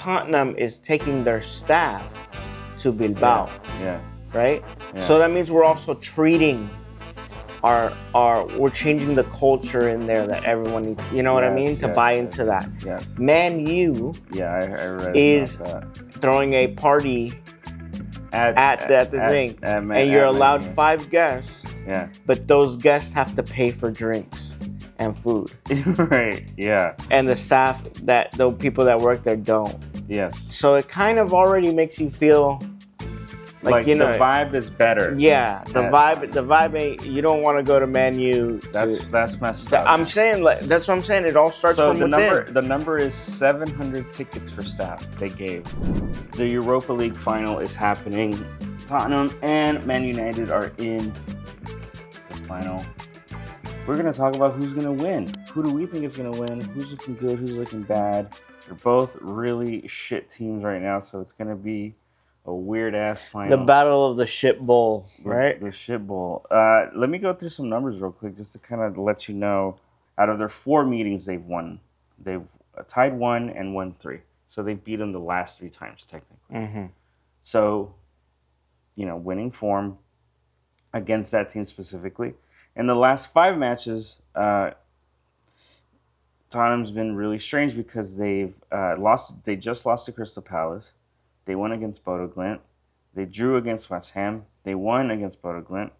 Tottenham is taking their staff to Bilbao. Yeah. Right? Yeah. So that means we're also treating we're changing the culture in there that everyone needs, you know what I mean? To buy into that. Yes. Man U I read is about that. throwing a party at the thing. And you're allowed 5 guests. Yeah. But those guests have to pay for drinks and food. Right, yeah. And the staff, the people that work there don't. Yes. So it kind of already makes you feel like you know, the vibe is better. Yeah, the vibe ain't. You don't want to go to Man U. That's messed up. I'm saying that's what I'm saying. It all starts from within. The number is 700 tickets for staff they gave. The Europa League Final is happening. Tottenham and Man United are in the final. We're gonna talk about who's gonna win. Who do we think is gonna win? Who's looking good? Who's looking bad? They're both really shit teams right now, so it's gonna be a weird-ass final. The battle of the shit bowl, right? The shit bowl. Let me go through some numbers real quick just to kind of let you know. Out of their 4 meetings they've won, they've tied 1 and won 3. So they beat them the last 3 times, technically. Mm-hmm. So, winning form against that team specifically. In the last 5 matches, Tottenham's been really strange because they've lost. They just lost to Crystal Palace. They won against Bodo Glimt. They drew against West Ham. They won against Bodo Glimt.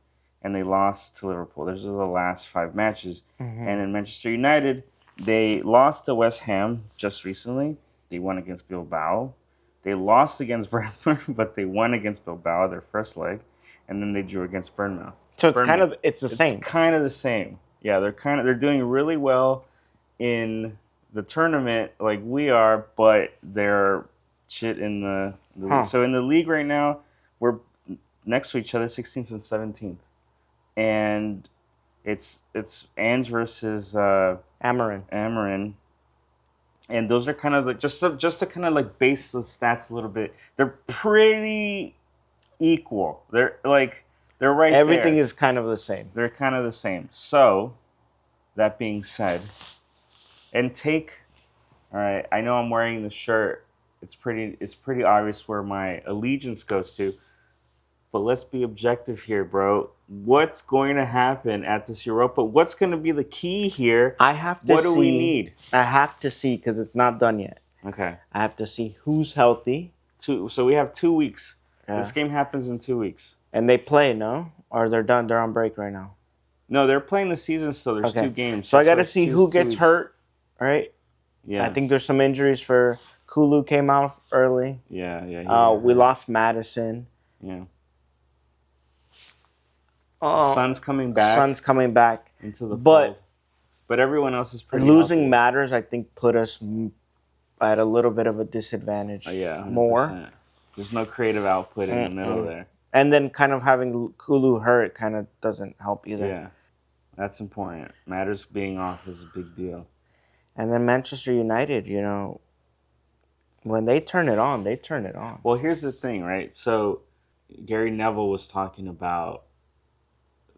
And they lost to Liverpool. Those are the last 5 matches. Mm-hmm. And in Manchester United, they lost to West Ham just recently. They won against Bilbao. They lost against Brentford, but they won against Bilbao, their first leg. And then they drew against Bournemouth. So it's kind of the same. It's kind of the same. Yeah, they're doing really well in the tournament like we are, but they're shit in the league. So in the league right now, we're next to each other, 16th and 17th, and it's Ange versus Amarin, and those are kind of just to kind of like base the stats a little bit. They're pretty equal. They're right. Everything there. is kind of the same. They're kind of the same. So that being said, all right. I know I'm wearing the shirt. It's pretty obvious where my allegiance goes to. But let's be objective here, bro. What's going to happen at this Europa? What's going to be the key here? I have to see. What do we need? I have to see because it's not done yet. Okay. I have to see who's healthy. So we have 2 weeks. Yeah. This game happens in 2 weeks. And they play, no? Or they're done? They're on break right now? No, they're playing the season still. There's 2 games. So I got to see who gets hurt, right? Yeah. I think there's some injuries for... Kulu came out early. Yeah. We lost Maddison. Yeah. Son's coming back. Into the fold. But everyone else is pretty losing healthy. Matters, I think, put us at a little bit of a disadvantage. 100%. More. There's no creative output in the middle there. And then kind of having Kulu hurt kind of doesn't help either. Yeah. That's important. Matters being off is a big deal. And then Manchester United, when they turn it on, they turn it on. Well, here's the thing, right? So Gary Neville was talking about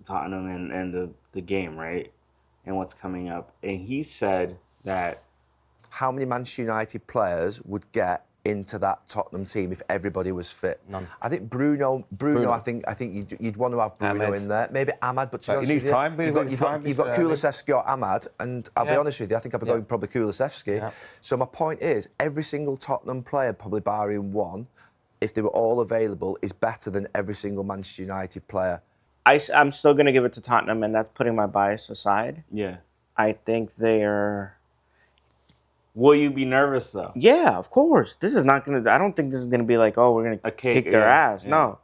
Tottenham and the game, right? And what's coming up. And he said that... How many Manchester United players would get into that Tottenham team if everybody was fit? None. I think Bruno. I think you'd want to have Bruno in there. Maybe Ahmad, but to be honest needs with you, time. You've got Kulusevski or Ahmad, and I'll be honest with you, I think I'll be going probably Kulusevski. Yeah. So my point is, every single Tottenham player, probably barring one, if they were all available, is better than every single Manchester United player. I'm still going to give it to Tottenham, and that's putting my bias aside. Yeah. I think they're... Will you be nervous, though? Yeah, of course. This is not going to... I don't think this is going to be like, we're going to kick their ass. Yeah. No.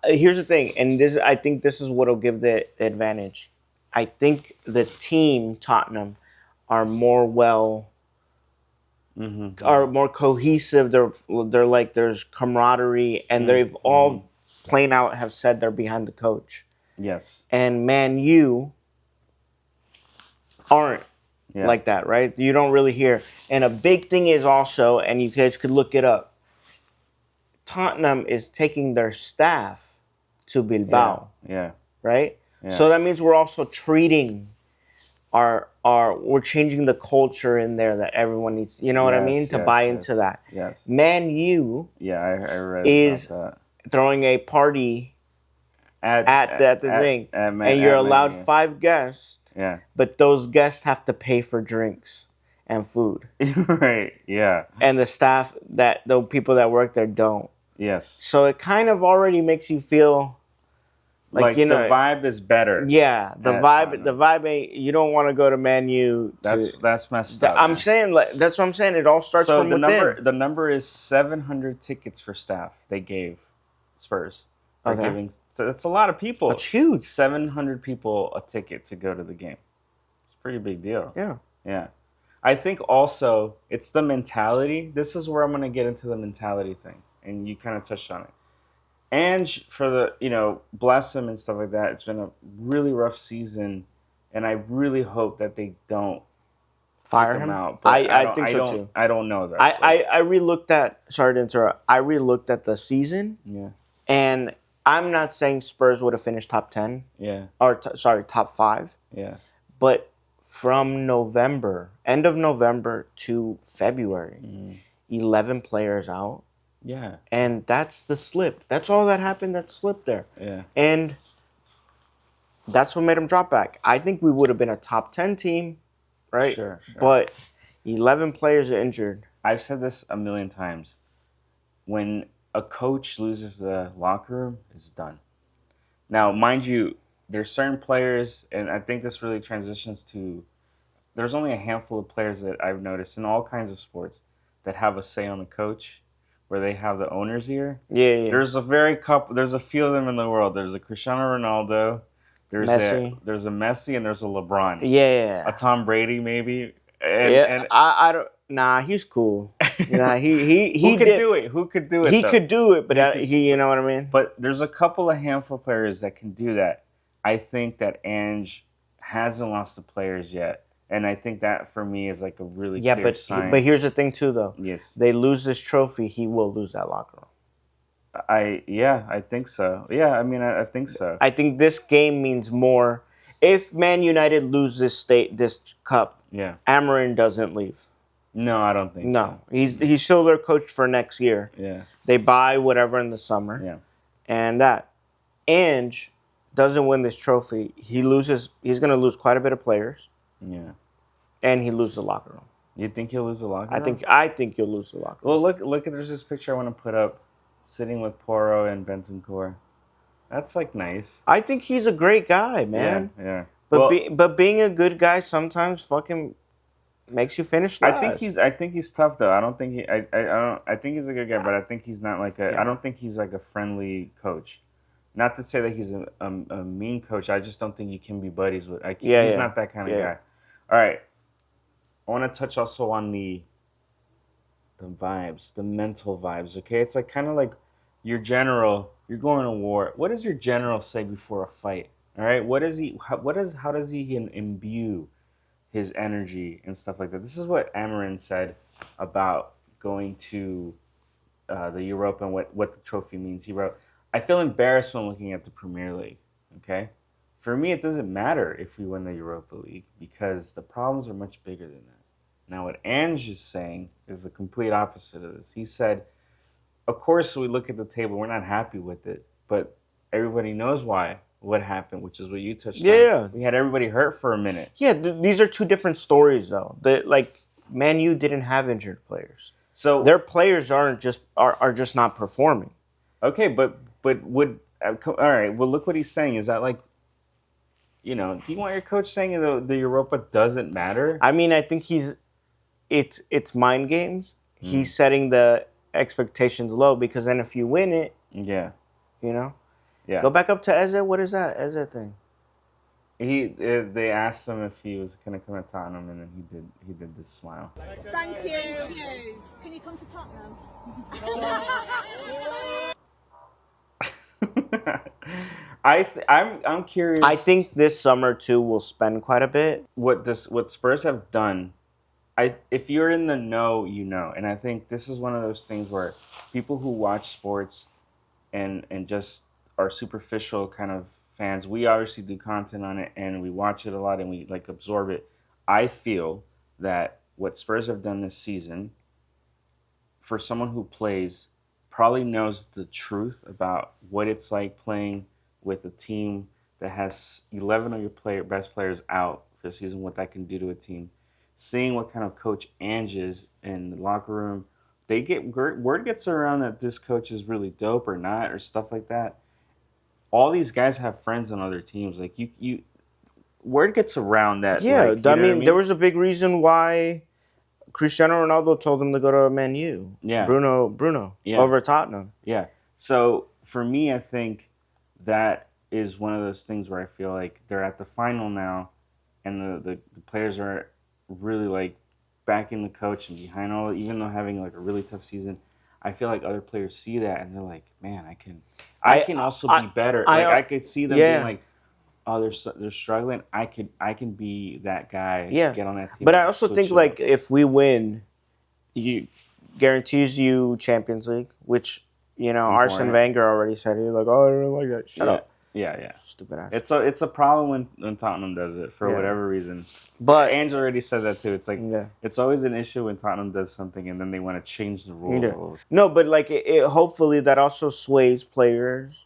Here's the thing, and I think this is what will give the advantage. I think the team, Tottenham, are more are more cohesive. They're like, there's camaraderie, and they've all plain out have said they're behind the coach. Yes. And Man U aren't. Yeah. Like that, right? You don't really hear. And a big thing is also, and you guys could look it up, Tottenham is taking their staff to Bilbao. Yeah. Right? Yeah. So that means we're also treating we're changing the culture in there that everyone needs. You know what I mean? To buy into that. Yes. Man U. Yeah, I read is about that. Throwing a party at the thing, and you're allowed 5 guests. Yeah. But those guests have to pay for drinks and food. Right. Yeah. And the staff the people that work there don't. Yes. So it kind of already makes you feel like you know the vibe is better. Yeah, the vibe ain't. You don't want to go to Man U. That's messed up. I'm saying that's what I'm saying. It all starts from within. The number is 700 tickets for staff. They gave Spurs. So that's a lot of people. That's huge. 700 people a ticket to go to the game. It's a pretty big deal. Yeah. Yeah. I think also it's the mentality. This is where I'm going to get into the mentality thing. And you kind of touched on it. And for the, bless him and stuff like that. It's been a really rough season. And I really hope that they don't fire him out. I think so too. I don't know that. I re-looked at, sorry to interrupt, I re-looked at the season. Yeah. And I'm not saying Spurs would have finished top 10. Yeah. Or, top 5. Yeah. But from end of November to February, 11 players out. Yeah. And that's the slip. That's all that happened, that slip there. Yeah. And that's what made him drop back. I think we would have been a top 10 team, right? Sure. But 11 players are injured. I've said this a million times. When a coach loses the locker room, it's done. Now, mind you, there's certain players, and I think this really transitions to, there's only a handful of players that I've noticed in all kinds of sports that have a say on the coach, where they have the owner's ear. Yeah. There's a few of them in the world. There's a Cristiano Ronaldo, there's Messi. There's a Messi, and there's a LeBron. Yeah. A Tom Brady, maybe. I don't. Nah, he's cool. Nah, he could do it. Who could do it? He could do it, but you know what I mean. But there's a couple of handful of players that can do that. I think that Ange hasn't lost the players yet, and I think that for me is like a really clear sign. But here's the thing too, though. Yes, they lose this trophy, he will lose that locker room. I think so. Yeah, I mean, I think so. I think this game means more. If Man United lose this cup, Amarin doesn't leave. No, I don't think so. No, he's still their coach for next year. Yeah, they buy whatever in the summer. Yeah, and that Ange doesn't win this trophy, he loses. He's going to lose quite a bit of players. Yeah, and he loses the locker room. You think he'll lose the locker room? I think he'll lose the locker room. Well, look at there's this picture I want to put up, sitting with Porro and Bentancur. That's like nice. I think he's a great guy, man. Yeah. But being a good guy sometimes fucking makes you finish last. I think he's tough though. I don't think he. I think he's a good guy, but I think he's not like a. Yeah. I don't think he's like a friendly coach. Not to say that he's a mean coach. I just don't think you can be buddies with. He's not that kind of guy. All right. I want to touch also on the vibes, the mental vibes. Okay, it's like kind of like your general. You're going to war. What does your general say before a fight? All right. How does he imbue his energy and stuff like that? This is what Amarin said about going to the Europa and what the trophy means. He wrote, "I feel embarrassed when looking at the Premier League. Okay, for me, it doesn't matter if we win the Europa League because the problems are much bigger than that." Now, what Ange is saying is the complete opposite of this. He said, of course, we look at the table, we're not happy with it, but everybody knows what happened, which is what you touched on. Yeah. We had everybody hurt for a minute. Yeah, these are two different stories, though. Man U didn't have injured players. So their players are just not performing. Okay, but would all right, well, look what he's saying. Is that like, do you want your coach saying the Europa doesn't matter? I mean, I think it's mind games. He's setting the expectations low because then if you win it, yeah. Go back up to Eze. What is that Eze thing? They asked him if he was gonna come to Tottenham, and then he did this smile. Thank you. Can you come to Tottenham? I'm curious. I think this summer too we'll spend quite a bit. What Spurs have done. If you're in the know, you know. And I think this is one of those things where people who watch sports and just are superficial kind of fans, we obviously do content on it and we watch it a lot and we like absorb it. I feel that what Spurs have done this season, for someone who plays, probably knows the truth about what it's like playing with a team that has 11 of your best players out for the season, what that can do to a team. Seeing what kind of coach Ange is in the locker room, word gets around that this coach is really dope or not or stuff like that. All these guys have friends on other teams. Like you word gets around that. Yeah, like, I mean, there was a big reason why Cristiano Ronaldo told him to go to Man U. Yeah. Bruno. Yeah. Over Tottenham. Yeah. So for me, I think that is one of those things where I feel like they're at the final now, and the players are really like backing the coach and behind all, even though having like a really tough season. I feel like other players see that and they're like, man, I can also be better. I could see them being like, oh, they're struggling. I can be that guy. Yeah. Get on that team. But I also think like if we win, you guarantees you Champions League, which Arsene Wenger already said. He's like, oh, I don't like that. Shut up. Yeah. Stupid ass. It's a problem when Tottenham does it for whatever reason. But Ange already said that too. It's like it's always an issue when Tottenham does something and then they want to change the rules. Yeah. No, but like hopefully that also sways players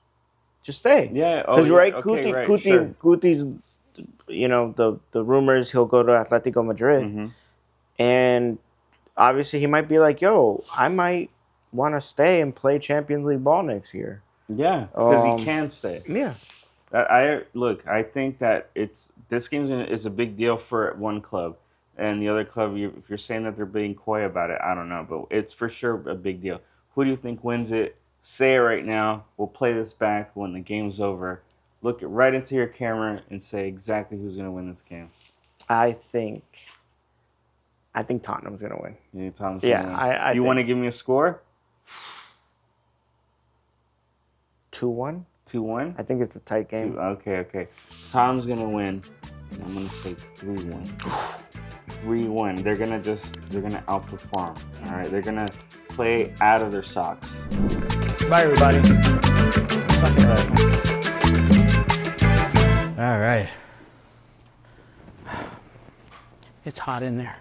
to stay. Yeah, because Guti's, the rumors he'll go to Atletico Madrid, and obviously he might be like, yo, I might want to stay and play Champions League ball next year. Yeah, because he can stay. Yeah. I think that this game is a big deal for one club, and the other club, if you're saying that they're being coy about it, I don't know, but it's for sure a big deal. Who do you think wins it? Say it right now. We'll play this back when the game's over. Look right into your camera and say exactly who's going to win this game. I think Tottenham's going to win. You think Tottenham's going to win? You want to give me a score? 2-1. 2-1? I think it's a tight game. Okay. Tom's going to win. And I'm going to say 3-1. 3-1. They're going to outperform. All right? They're going to play out of their socks. Bye, everybody. All right. It's hot in there.